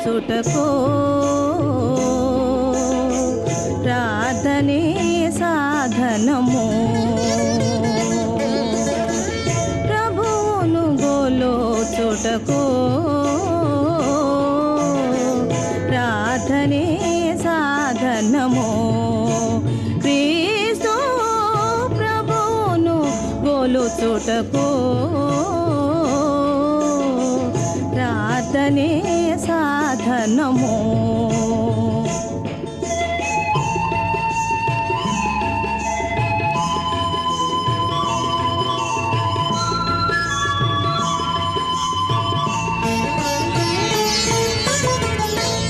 చుటకో ప్రార్థనే సాధనము ప్రభువును గోలోచుటకో ప్రార్థనే సాధనము క్రీస్తు ప్రభువును గోలోచుటకో ప్రార్థనే సాధనము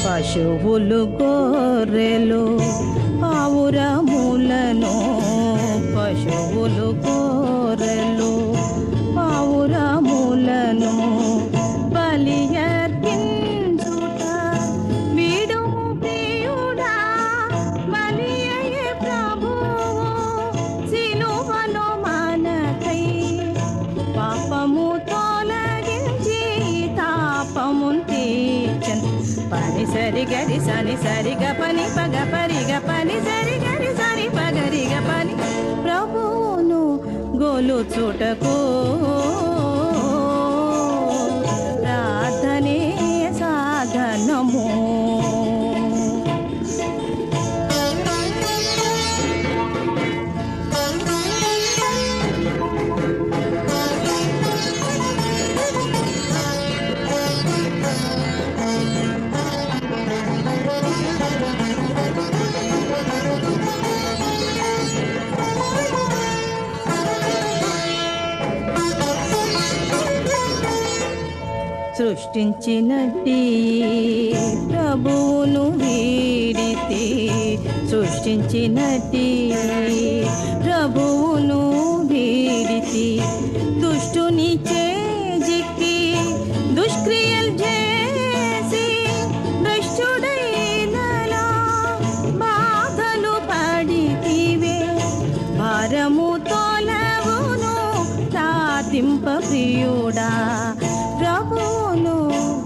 పశువులు గొర్రెలు పావురములను పశువులు గొర్రెలు పావురములను బలియర్పించుట విడుము ప్రియుడా బలియే ప్రభువు సిలువలో మనకై పాపము తొలగించి తాపమును తీర్చెను పని సరి గరి సని సరి గ పని పగ పరి గ పని సరి గరి సని పగరి గ పని ప్రభువును గోలుచుటకు ప్రార్థనే సాధనము సృష్టించినట్టి ప్రభువును వీడితే సృష్టించినట్టి ప్రభువును వీడితే దుష్టుని చేజిక్కి దుష్క్రియలు చేసి దుష్టుడైనలా బాధలు పడితివే భారము తొలగును తాతింప ప్రియుడా ప్రభువును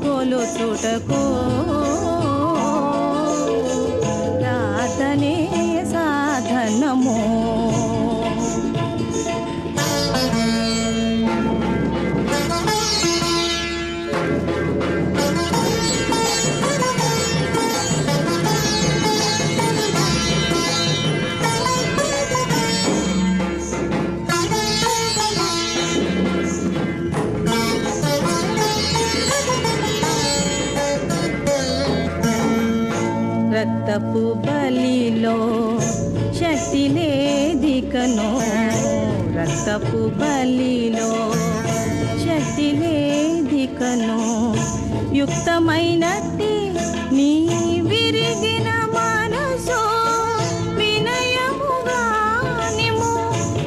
గోలుచుటకు ప్రార్థనే సాధనము రక్తపు బలిలో శక్తి లేదికను రక్తపు బలిలో శక్తి లేదికను యుక్తమైనట్టి నీ విరిగిన మనసు వినయముగా నిము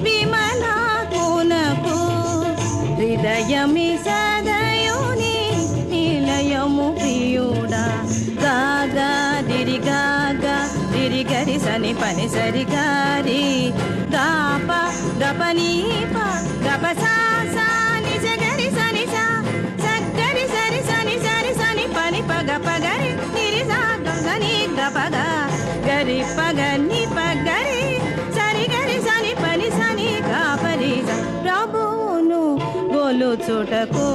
విమలాకునకు హృదయమి సదయుని నిలయము ప్రియుడా గాగా దిరిగాగా దిరిగరి సని పని సరి గారి గాప గపని ప గప సా సా నిజ గరి సని సా సగ్గరి సరి సని సరి సని పని పగ పగరి నిరి సా గని గపగ గరి పగని పగరి సరి గరి సని పని సని గాపరి ప్రభువును గోలుచుటకు